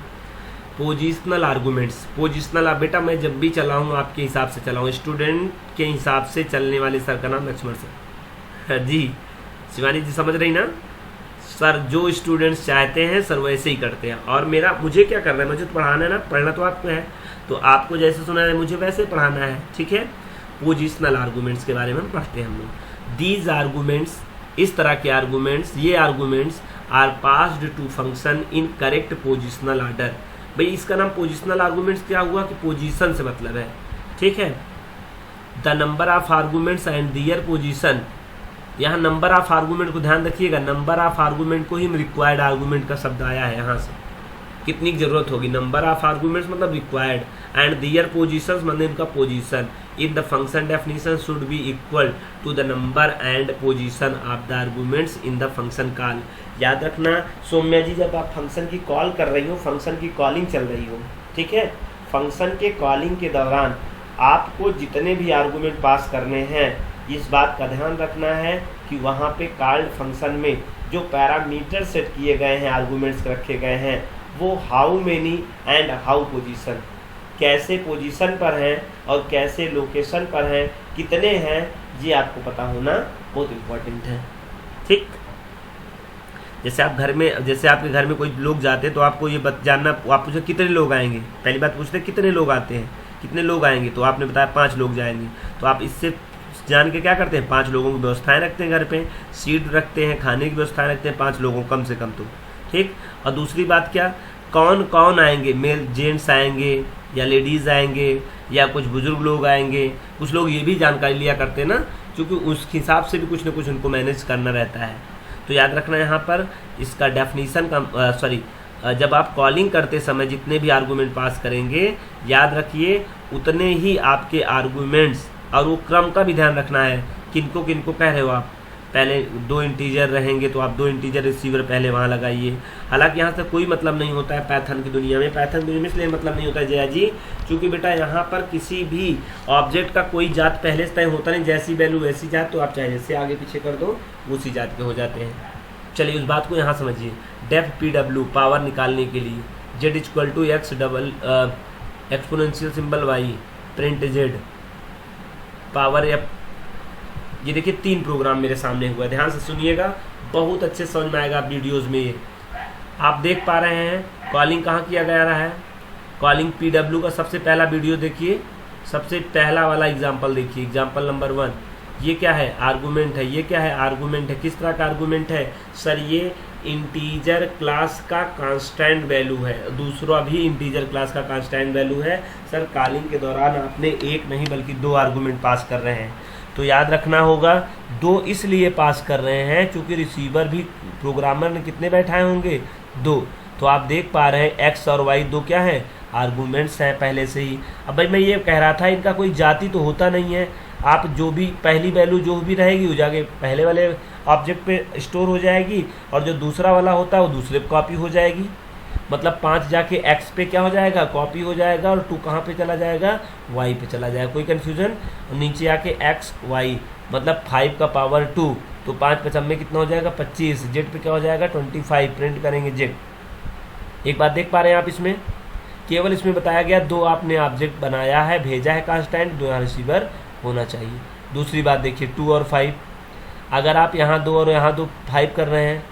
[SPEAKER 1] पोजिशनल आर्गूमेंट्स, पोजिशनल बेटा मैं जब भी चलाऊँ आपके हिसाब से चलाऊँ, स्टूडेंट के हिसाब से चलने वाले सर का नाम लक्ष्मण सर। जी शिवानी जी समझ रही ना, सर जो स्टूडेंट्स चाहते हैं सर वैसे ही करते हैं, और मुझे क्या करना है, मुझे तो पढ़ाना है ना, पढ़ना तो आपको है, तो आपको जैसे सुना है मुझे वैसे पढ़ाना है, ठीक है। पोजिशनल आर्गूमेंट्स के बारे में हम पढ़ते हैं हम लोग। दीज आर्गूमेंट्स, इस तरह के आर्गूमेंट्स, ये arguments are passed to function in correct positional order. भाई इसका नाम पोजिशनल आर्गूमेंट्स क्या हुआ कि पोजीशन से मतलब है, ठीक है। The number of arguments and their position, यहाँ नंबर ऑफ आर्गूमेंट को ध्यान रखिएगा, नंबर ऑफ आर्गूमेंट को ही रिक्वायर्ड आर्गूमेंट का शब्द आया है यहाँ से, कितनी जरूरत होगी, नंबर ऑफ आर्गूमेंट्स मतलब रिक्वायर्ड, एंड दियर पोजीशंस मतलब इनका position, if the function definition should be equal to the number and position of the arguments in the function call. याद रखना सौम्या जी, जब आप फंक्शन की कॉल कर रही हो, फंक्शन की कॉलिंग चल रही हो, ठीक है, फंक्शन के कॉलिंग के दौरान आपको जितने भी आर्गूमेंट पास करने हैं, इस बात का ध्यान रखना है कि वहाँ पे कॉल्ड फंक्शन में जो पैरामीटर सेट किए गए हैं, आर्गूमेंट्स रखे गए हैं, वो how many and how position, कैसे पोजीशन पर हैं और कैसे लोकेशन पर हैं, कितने हैं, ये आपको पता होना बहुत इम्पोर्टेंट है, ठीक। जैसे आप घर में, जैसे आपके घर में कोई लोग जाते हैं तो आपको ये जानना, आप पूछे कितने लोग आएंगे, पहली बात पूछते हैं कितने लोग आते हैं, कितने लोग आएंगे, तो आपने बताया 5 लोग जाएंगे, तो आप इससे जान के क्या करते हैं, 5 लोगों की व्यवस्थाएं रखते हैं घर पे, सीट रखते हैं, खाने की व्यवस्थाएं रखते हैं 5 लोगों कम से कम, तो ठीक। और दूसरी बात क्या, कौन कौन आएंगे, मेल जेंट्स आएंगे या लेडीज़ आएंगे या कुछ बुजुर्ग लोग आएंगे, कुछ लोग ये भी जानकारी लिया करते हैं ना, क्योंकि उस हिसाब से भी कुछ न कुछ उनको मैनेज करना रहता है। तो याद रखना यहाँ पर इसका डेफिनीशन का जब आप कॉलिंग करते समय जितने भी आर्गूमेंट पास करेंगे, याद रखिए उतने ही आपके आर्गूमेंट्स, और वो क्रम का भी ध्यान रखना है, किनको किनको कह रहे हो आप, पहले 2 इंटीजर रहेंगे तो आप 2 इंटीजर रिसीवर पहले वहाँ लगाइए। हालांकि यहाँ से कोई मतलब नहीं होता है पैथन की दुनिया में, पैथन दुनिया में इसलिए मतलब नहीं होता है जया जी, क्योंकि बेटा यहाँ पर किसी भी ऑब्जेक्ट का कोई जात पहले से तय होता नहीं, जैसी वैल्यू वैसी जात, तो आप चाहे जैसे आगे पीछे कर दो उसी जात के हो जाते हैं। चलिए उस बात को यहाँ समझिए, डेफ PW पावर निकालने के लिए, Z equal to x double exponential symbol y print Z power F, ये देखिए 3 प्रोग्राम मेरे सामने हुआ है, ध्यान से सुनिएगा, बहुत अच्छे समझ में आएगा आप वीडियोस में। ये आप देख पा रहे हैं कॉलिंग कहाँ किया गया रहा है, कॉलिंग PW का सबसे पहला वीडियो देखिए, सबसे पहला वाला एग्जाम्पल देखिए, एग्जाम्पल नंबर 1, ये क्या है, आर्गूमेंट है, ये क्या है, आर्गूमेंट है, किस तरह का आर्गूमेंट है सर, ये इंटीजर क्लास का कांस्टेंट वैल्यू है, दूसरा भी इंटीजर क्लास का कांस्टेंट वैल्यू है सर। कॉलिंग के दौरान आपने एक नहीं बल्कि 2 आर्गूमेंट पास कर रहे हैं, तो याद रखना होगा 2 इसलिए पास कर रहे हैं क्योंकि रिसीवर भी प्रोग्रामर ने कितने बैठाए होंगे, 2, तो आप देख पा रहे हैं एक्स और वाई 2 क्या है, आर्गूमेंट्स हैं पहले से ही। अब भाई मैं ये कह रहा था इनका कोई जाति तो होता नहीं है, आप जो भी पहली वैल्यू जो भी रहेगी वो जाके पहले वाले ऑब्जेक्ट पे स्टोर हो जाएगी, और जो दूसरा वाला होता है वो दूसरे पे कॉपी हो जाएगी, मतलब 5 जाके x पे क्या हो जाएगा, कॉपी हो जाएगा, और 2 कहाँ पे चला जाएगा, y पे चला जाएगा, कोई कन्फ्यूजन। और नीचे आके x y मतलब 5 का पावर 2, तो 5 5 में कितना हो जाएगा 25, z पे क्या हो जाएगा 25, प्रिंट करेंगे z। एक बात देख पा रहे हैं आप, इसमें केवल इसमें बताया गया 2 आपने ऑब्जेक्ट बनाया है, भेजा है कांस्टेंट, 2 यहाँ रिसीवर होना चाहिए। दूसरी बात देखिए 2 और 5, अगर आप यहाँ 2 और यहाँ 2 5 कर रहे हैं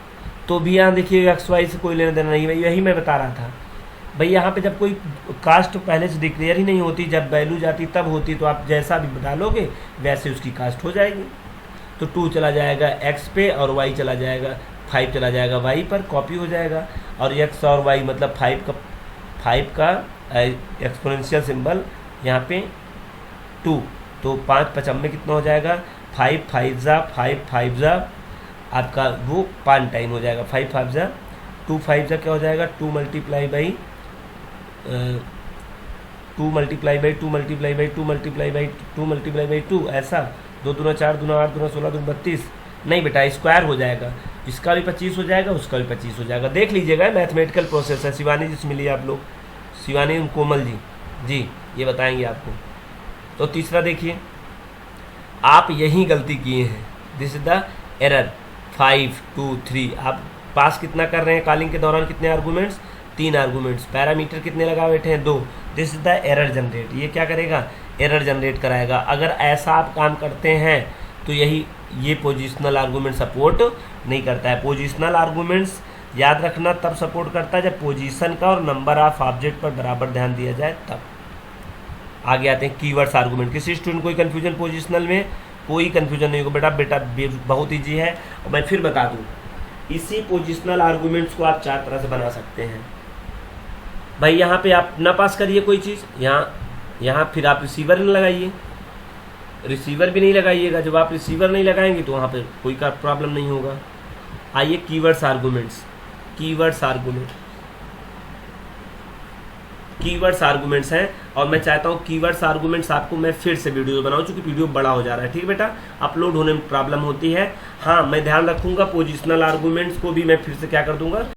[SPEAKER 1] तो भी यहाँ देखिए एक्स वाई से कोई लेना देना नहीं है, यही मैं बता रहा था भाई। यहाँ पे जब कोई कास्ट पहले से डिक्लेयर ही नहीं होती, जब वैल्यू जाती तब होती, तो आप जैसा भी डालोगे वैसे उसकी कास्ट हो जाएगी। तो 2 चला जाएगा x पे और y चला जाएगा, 5 चला जाएगा y पर, कॉपी हो जाएगा, और x और y मतलब 5 का एक्सपोनेंशियल सिंबल यहाँ पे 2, तो 5 5 में कितना हो जाएगा 5 5 जा 5 5 जा आपका वो 5 टाइम हो जाएगा, 5 5 जा 2 5 जा क्या हो जाएगा 2 multiply by 2 multiply by 2 multiply by 2 multiply by 2 multiply by 2, ऐसा 2 दूना 4 दूना 8 दूना 16 दूना 32, नहीं बेटा स्क्वायर हो जाएगा, इसका भी 25 हो जाएगा, उसका भी 25 हो जाएगा। देख लीजिएगा मैथमेटिकल प्रोसेस है। शिवानी जी से मिलिए आप लोग, शिवानी कोमल जी ये बताएंगे आपको। तो तीसरा देखिए, आप यही गलती किए हैं, दिस इज द एरर। 5 2 3 आप पास कितना कर रहे हैं कॉलिंग के दौरान, कितने आर्गूमेंट्स 3 आर्गूमेंट्स, पैरामीटर कितने लगा बैठे हैं 2, this is the error generate. ये क्या करेगा, एरर जनरेट कराएगा। अगर ऐसा आप काम करते हैं तो यही ये पोजिशनल आर्गूमेंट सपोर्ट नहीं करता है। पोजिशनल आर्गूमेंट्स याद रखना तब सपोर्ट करता है जब पोजीशन का और नंबर ऑफ ऑब्जेक्ट पर बराबर ध्यान दिया जाए तब। आगे आते हैं कीवर्ड्स आर्गूमेंट। किसी स्टूडेंट कोई कंफ्यूजन पोजिशनल में, कोई कंफ्यूजन नहीं होगा बेटा बहुत ईजी है। और मैं फिर बता दूं, इसी पोजिशनल आर्गूमेंट्स को आप 4 तरह से बना सकते हैं। भाई यहाँ पे आप ना पास करिए कोई चीज़, यहाँ फिर आप रिसीवर न लगाइए, रिसीवर भी नहीं लगाइएगा। जब आप रिसीवर नहीं लगाएंगे तो वहाँ पे कोई का प्रॉब्लम नहीं होगा। आइए कीवर्ड्स आर्गूमेंट्स। कीवर्ड्स आर्गूमेंट्स हैं और मैं चाहता हूँ कीवर्ड्स आर्गूमेंट्स आपको मैं फिर से वीडियो बनाऊँ, चूँकि वीडियो बड़ा हो जा रहा है। ठीक है बेटा, अपलोड होने में प्रॉब्लम होती है। हाँ, मैं ध्यान रखूँगा पोजिशनल आर्गूमेंट्स को भी मैं फिर से क्या कर दूँगा,